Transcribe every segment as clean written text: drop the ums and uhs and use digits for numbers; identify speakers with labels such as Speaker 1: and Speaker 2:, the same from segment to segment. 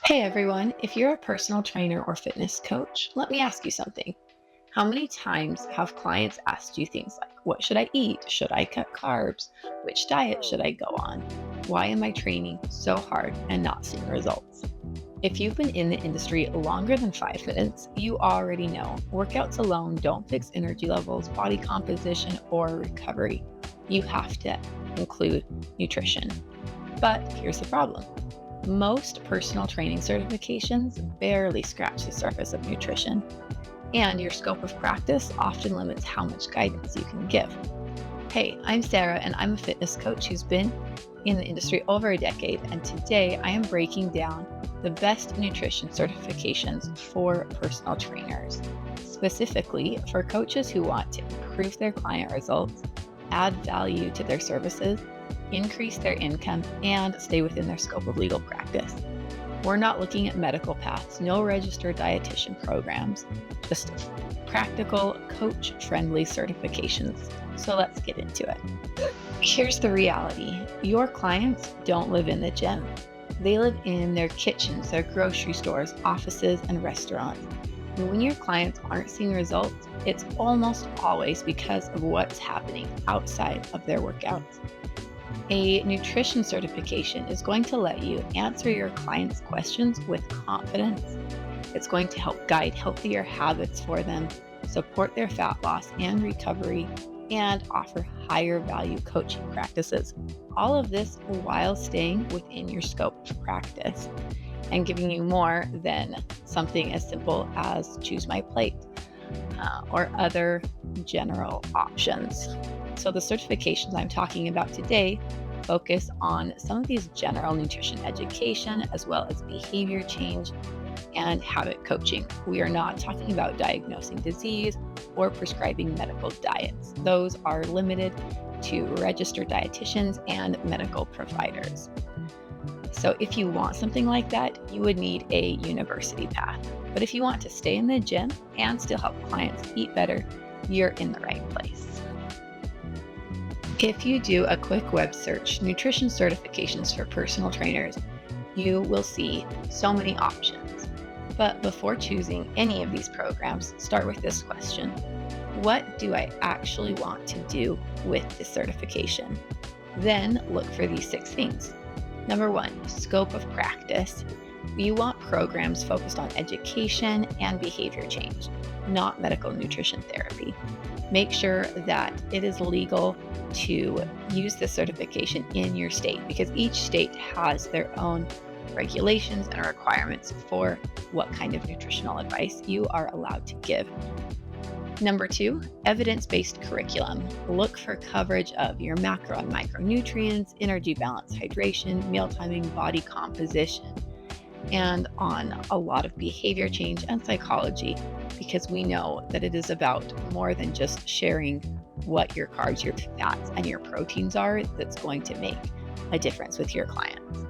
Speaker 1: Hey everyone, if you're a personal trainer or fitness coach, let me ask you something. How many times have clients asked you things like, what should I eat? Should I cut carbs? Which diet should I go on? Why am I training so hard and not seeing results? If you've been in the industry longer than 5 minutes, you already know workouts alone don't fix energy levels, body composition, or recovery. You have to include nutrition. But here's the problem. Most personal training certifications barely scratch the surface of nutrition, and your scope of practice often limits how much guidance you can give. Hey, I'm Sarah, and I'm a fitness coach who's been in the industry over a decade, and today I am breaking down the best nutrition certifications for personal trainers, specifically for coaches who want to improve their client results, add value to their services, increase their income, and stay within their scope of legal practice. We're not looking at medical paths, no registered dietitian programs, just practical, coach-friendly certifications. So let's get into it. Here's the reality. Your clients don't live in the gym. They live in their kitchens, their grocery stores, offices, and restaurants. And when your clients aren't seeing results, it's almost always because of what's happening outside of their workouts. A nutrition certification is going to let you answer your clients' questions with confidence. It's going to help guide healthier habits for them, support their fat loss and recovery, and offer higher value coaching practices. All of this while staying within your scope of practice and giving you more than something as simple as choose my plate or other general options. So the certifications I'm talking about today focus on some of these general nutrition education as well as behavior change and habit coaching. We are not talking about diagnosing disease or prescribing medical diets. Those are limited to registered dietitians and medical providers. So if you want something like that, you would need a university path. But if you want to stay in the gym and still help clients eat better, you're in the right place. If you do a quick web search, nutrition certifications for personal trainers, you will see so many options. But before choosing any of these programs, start with this question. What do I actually want to do with this certification? Then look for these 6 things. Number 1, scope of practice. You want programs focused on education and behavior change, not medical nutrition therapy. Make sure that it is legal to use this certification in your state because each state has their own regulations and requirements for what kind of nutritional advice you are allowed to give. Number 2, evidence-based curriculum. Look for coverage of your macro and micronutrients, energy balance, hydration, meal timing, body composition, and on a lot of behavior change and psychology, because we know that it is about more than just sharing what your carbs, your fats, and your proteins are that's going to make a difference with your clients.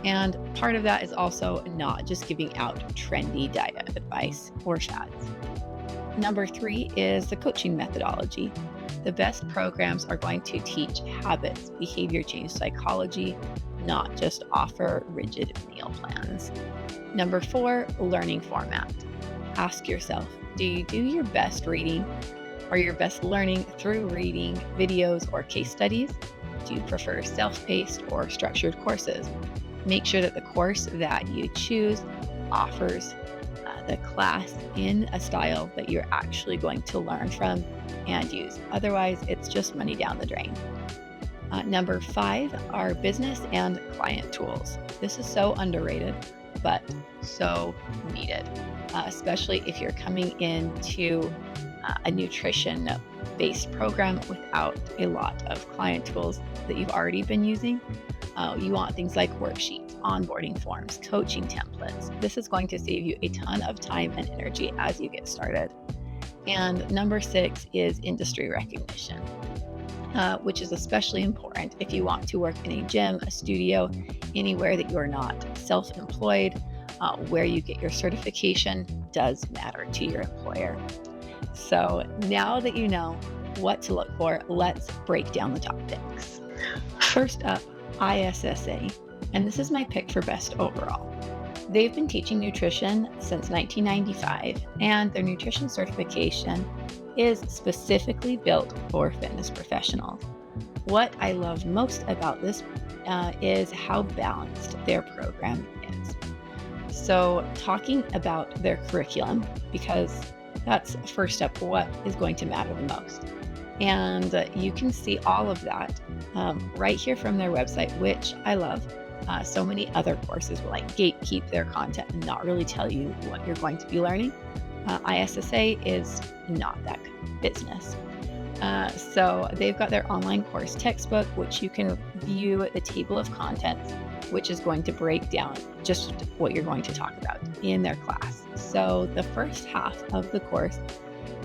Speaker 1: And part of that is also not just giving out trendy diet advice or fads. Number 3 is the coaching methodology. The best programs are going to teach habits, behavior change psychology, not just offer rigid meal plans. Number 4, learning format. Ask yourself, do you do your best reading or your best learning through reading videos or case studies? Do you prefer self-paced or structured courses? Make sure that the course that you choose offers the class in a style that you're actually going to learn from and use. Otherwise, it's just money down the drain. Number 5 are business and client tools. This is so underrated, but so needed, especially if you're coming into a nutrition-based program without a lot of client tools that you've already been using. You want things like worksheets, onboarding forms, coaching templates. This is going to save you a ton of time and energy as you get started. And number 6 is industry recognition, which is especially important if you want to work in a gym, a studio, anywhere that you're not self-employed. Where you get your certification does matter to your employer. So now that you know what to look for, let's break down the topics. First up, ISSA, and this is my pick for best overall. They've been teaching nutrition since 1995, and their nutrition certification is specifically built for fitness professionals. What I love most about this is how balanced their program is. So, talking about their curriculum, because that's first up what is going to matter the most. And you can see all of that right here from their website, which I love. So many other courses will like gatekeep their content and not really tell you what you're going to be learning. ISSA is not that kind of business. So they've got their online course textbook, which you can view the table of contents, which is going to break down just what you're going to talk about in their class. So the first half of the course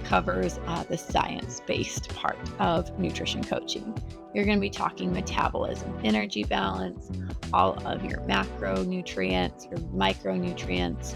Speaker 1: covers the science-based part of nutrition coaching. You're going to be talking metabolism, energy balance, all of your macronutrients, your micronutrients,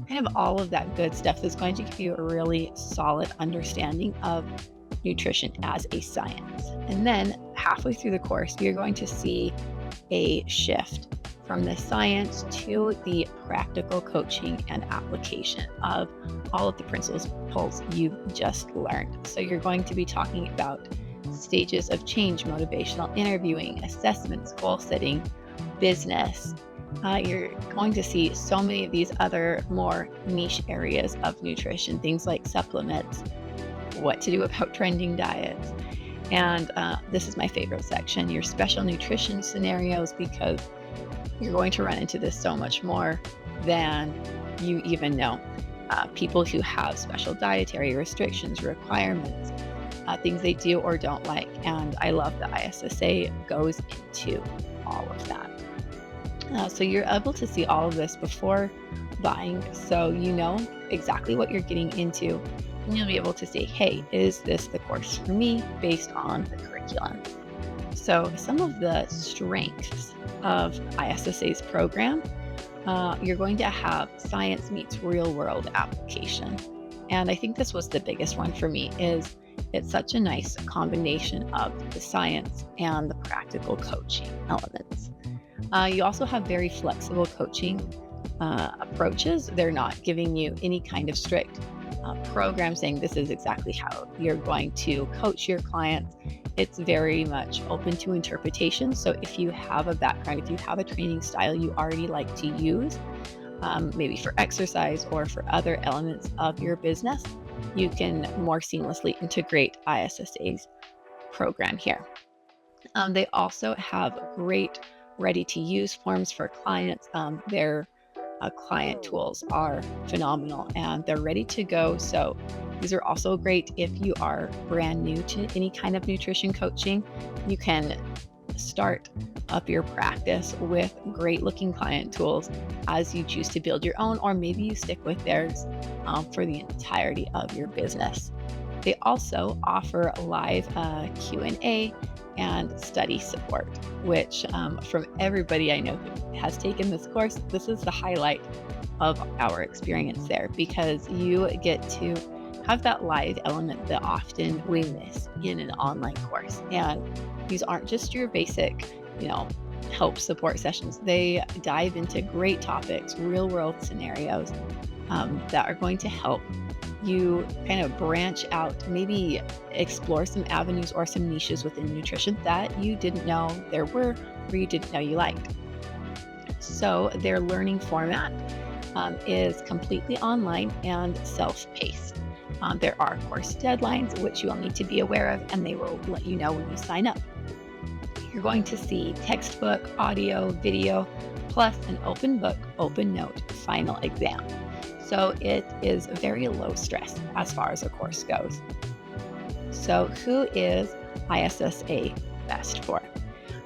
Speaker 1: kind of all of that good stuff that's going to give you a really solid understanding of nutrition as a science. And then halfway through the course, you're going to see a shift from the science to the practical coaching and application of all of the principles you've just learned. So you're going to be talking about stages of change, motivational interviewing, assessments, goal setting, business. You're going to see so many of these other more niche areas of nutrition, things like supplements, what to do about trending diets. And this is my favorite section, your special nutrition scenarios, because you're going to run into this so much more than you even know. People who have special dietary restrictions, requirements, things they do or don't like. And I love that ISSA goes into all of that. So you're able to see all of this before buying, so you know exactly what you're getting into. And you'll be able to say, hey, is this the course for me based on the curriculum? So some of the strengths of ISSA's program, you're going to have science meets real world application. And I think this was the biggest one for me, is it's such a nice combination of the science and the practical coaching elements. You also have very flexible coaching approaches. They're not giving you any kind of strict program saying this is exactly how you're going to coach your clients. It's very much open to interpretation. So if you have a background, if you have a training style you already like to use, maybe for exercise or for other elements of your business, you can more seamlessly integrate ISSA's program here. They also have great ready-to-use forms for clients. Their client tools are phenomenal and they're ready to go. So these are also great if you are brand new to any kind of nutrition coaching. You can start up your practice with great looking client tools as you choose to build your own, or maybe you stick with theirs for the entirety of your business. They also offer live Q&A and study support, which from everybody I know who has taken this course, this is the highlight of our experience there, because you get to have that live element that often we miss in an online course. And these aren't just your basic, help support sessions. They dive into great topics, real world scenarios that are going to help you kind of branch out, maybe explore some avenues or some niches within nutrition that you didn't know there were, or you didn't know you liked. So their learning format is completely online and self-paced. There are course deadlines, which you will need to be aware of, and they will let you know when you sign up. You're going to see textbook, audio, video, plus an open book, open note final exam. So it is very low stress as far as a course goes. So who is ISSA best for?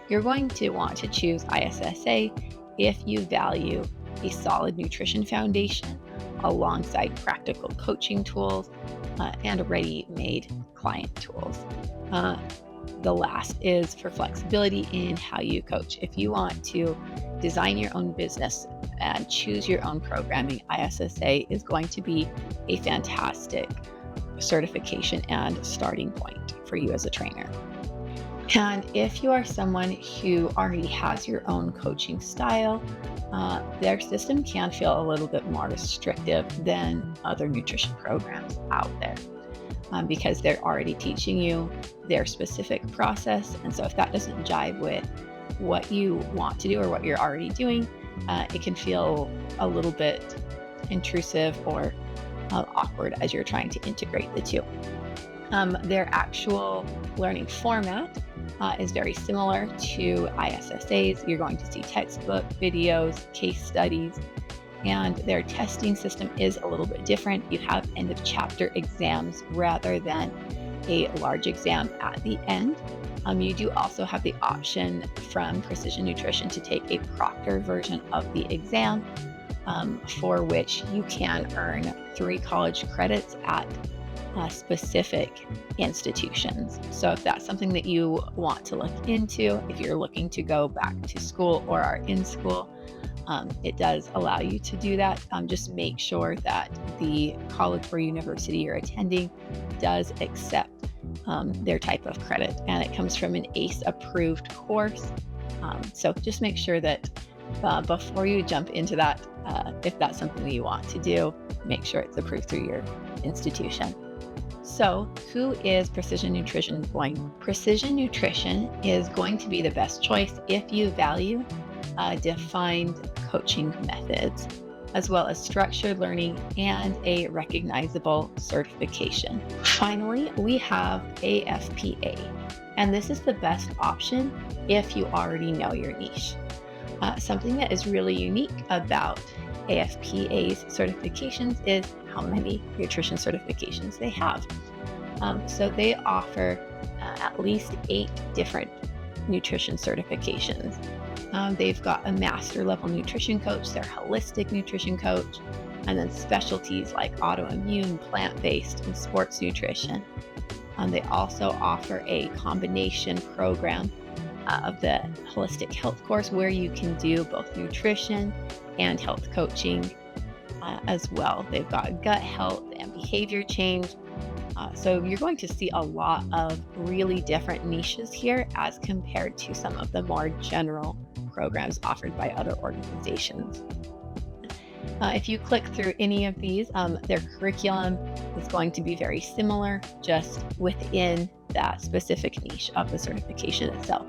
Speaker 1: You're going to want to choose ISSA if you value a solid nutrition foundation alongside practical coaching tools and ready-made client tools. The last is for flexibility in how you coach. If you want to design your own business and choose your own programming, ISSA is going to be a fantastic certification and starting point for you as a trainer. And if you are someone who already has your own coaching style, their system can feel a little bit more restrictive than other nutrition programs out there, because they're already teaching you their specific process. And so if that doesn't jive with what you want to do or what you're already doing, it can feel a little bit intrusive or awkward as you're trying to integrate the two. Their actual learning format is very similar to ISSA's. You're going to see textbook, videos, case studies, and their testing system is a little bit different. You have end of chapter exams rather than a large exam at the end. You do also have the option from Precision Nutrition to take a proctor version of the exam, for which you can earn 3 college credits at specific institutions. So if that's something that you want to look into, if you're looking to go back to school or are in school, it does allow you to do that. Just make sure that the college or university you're attending does accept their type of credit, and it comes from an ACE approved course. So just make sure that before you jump into that, if that's something that you want to do, make sure it's approved through your institution. So who is Precision Nutrition going? Precision Nutrition is going to be the best choice if you value defined coaching methods, as well as structured learning and a recognizable certification. Finally, we have AFPA, and this is the best option if you already know your niche. Something that is really unique about AFPA's certifications is how many nutrition certifications they have. So they offer at least 8 different nutrition certifications. They've got a master level nutrition coach, their holistic nutrition coach, and then specialties like autoimmune, plant-based, and sports nutrition. They also offer a combination program of the holistic health course where you can do both nutrition and health coaching as well. They've got gut health and behavior change. So you're going to see a lot of really different niches here as compared to some of the more general programs offered by other organizations. If you click through any of these, their curriculum is going to be very similar, just within that specific niche of the certification itself.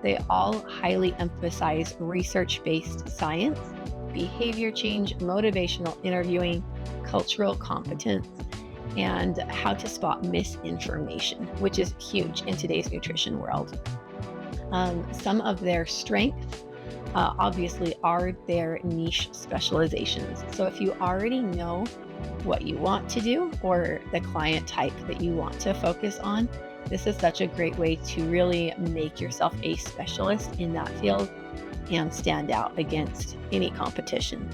Speaker 1: They all highly emphasize research-based science, behavior change, motivational interviewing, cultural competence, and how to spot misinformation, which is huge in today's nutrition world. Some of their strengths obviously are their niche specializations. So if you already know what you want to do or the client type that you want to focus on, this is such a great way to really make yourself a specialist in that field and stand out against any competition.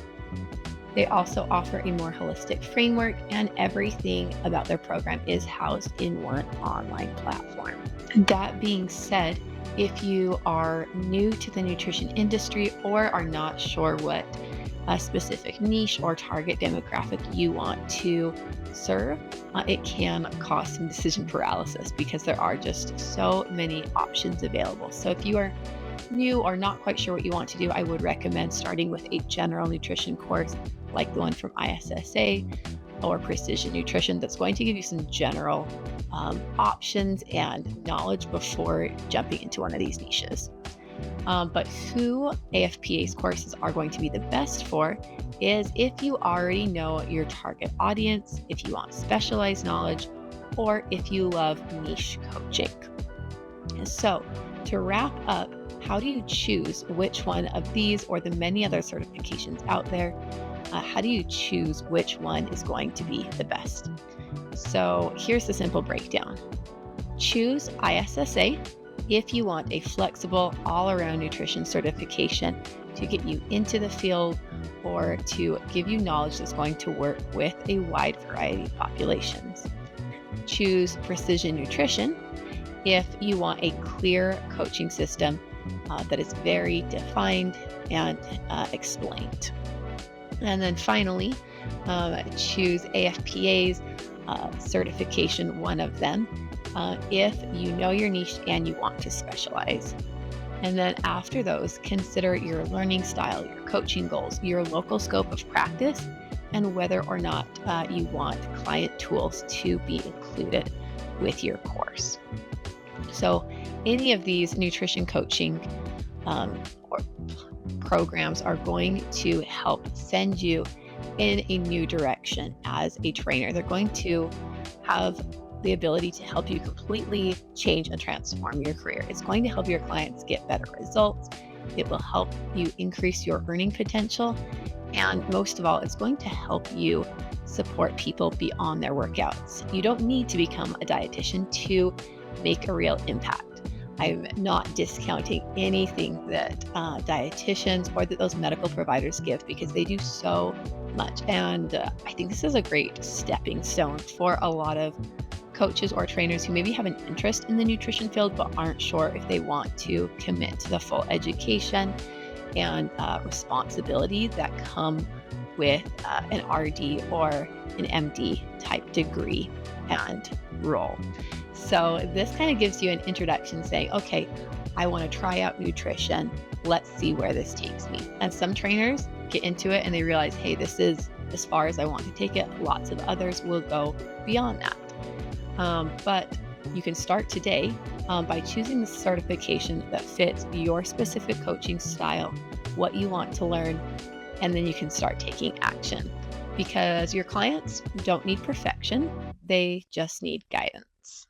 Speaker 1: They also offer a more holistic framework, and everything about their program is housed in one online platform. That being said, if you are new to the nutrition industry or are not sure what a specific niche or target demographic you want to serve, it can cause some decision paralysis because there are just so many options available. So if you are new or not quite sure what you want to do, I would recommend starting with a general nutrition course like the one from ISSA or Precision Nutrition that's going to give you some general options and knowledge before jumping into one of these niches. But who AFPA's courses are going to be the best for is if you already know your target audience, if you want specialized knowledge, or if you love niche coaching. So to wrap up, how do you choose which one of these or the many other certifications out there? How do you choose which one is going to be the best? So here's the simple breakdown. Choose ISSA if you want a flexible all-around nutrition certification to get you into the field or to give you knowledge that's going to work with a wide variety of populations. Choose Precision Nutrition if you want a clear coaching system that is very defined and explained. And then finally, choose AFPA's certification, one of them, if you know your niche and you want to specialize. And then after those, consider your learning style, your coaching goals, your local scope of practice, and whether or not you want client tools to be included with your course. So, any of these nutrition coaching or programs are going to help send you in a new direction as a trainer. They're going to have the ability to help you completely change and transform your career. It's going to help your clients get better results. It will help you increase your earning potential. And most of all, it's going to help you support people beyond their workouts. You don't need to become a dietitian to make a real impact. I'm not discounting anything that dietitians or that those medical providers give, because they do so much. And I think this is a great stepping stone for a lot of coaches or trainers who maybe have an interest in the nutrition field but aren't sure if they want to commit to the full education and responsibility that come with an RD or an MD type degree and role. So this kind of gives you an introduction saying, okay, I want to try out nutrition. Let's see where this takes me. And some trainers get into it and they realize, hey, this is as far as I want to take it. Lots of others will go beyond that. But you can start today by choosing the certification that fits your specific coaching style, what you want to learn, and then you can start taking action, because your clients don't need perfection. They just need guidance.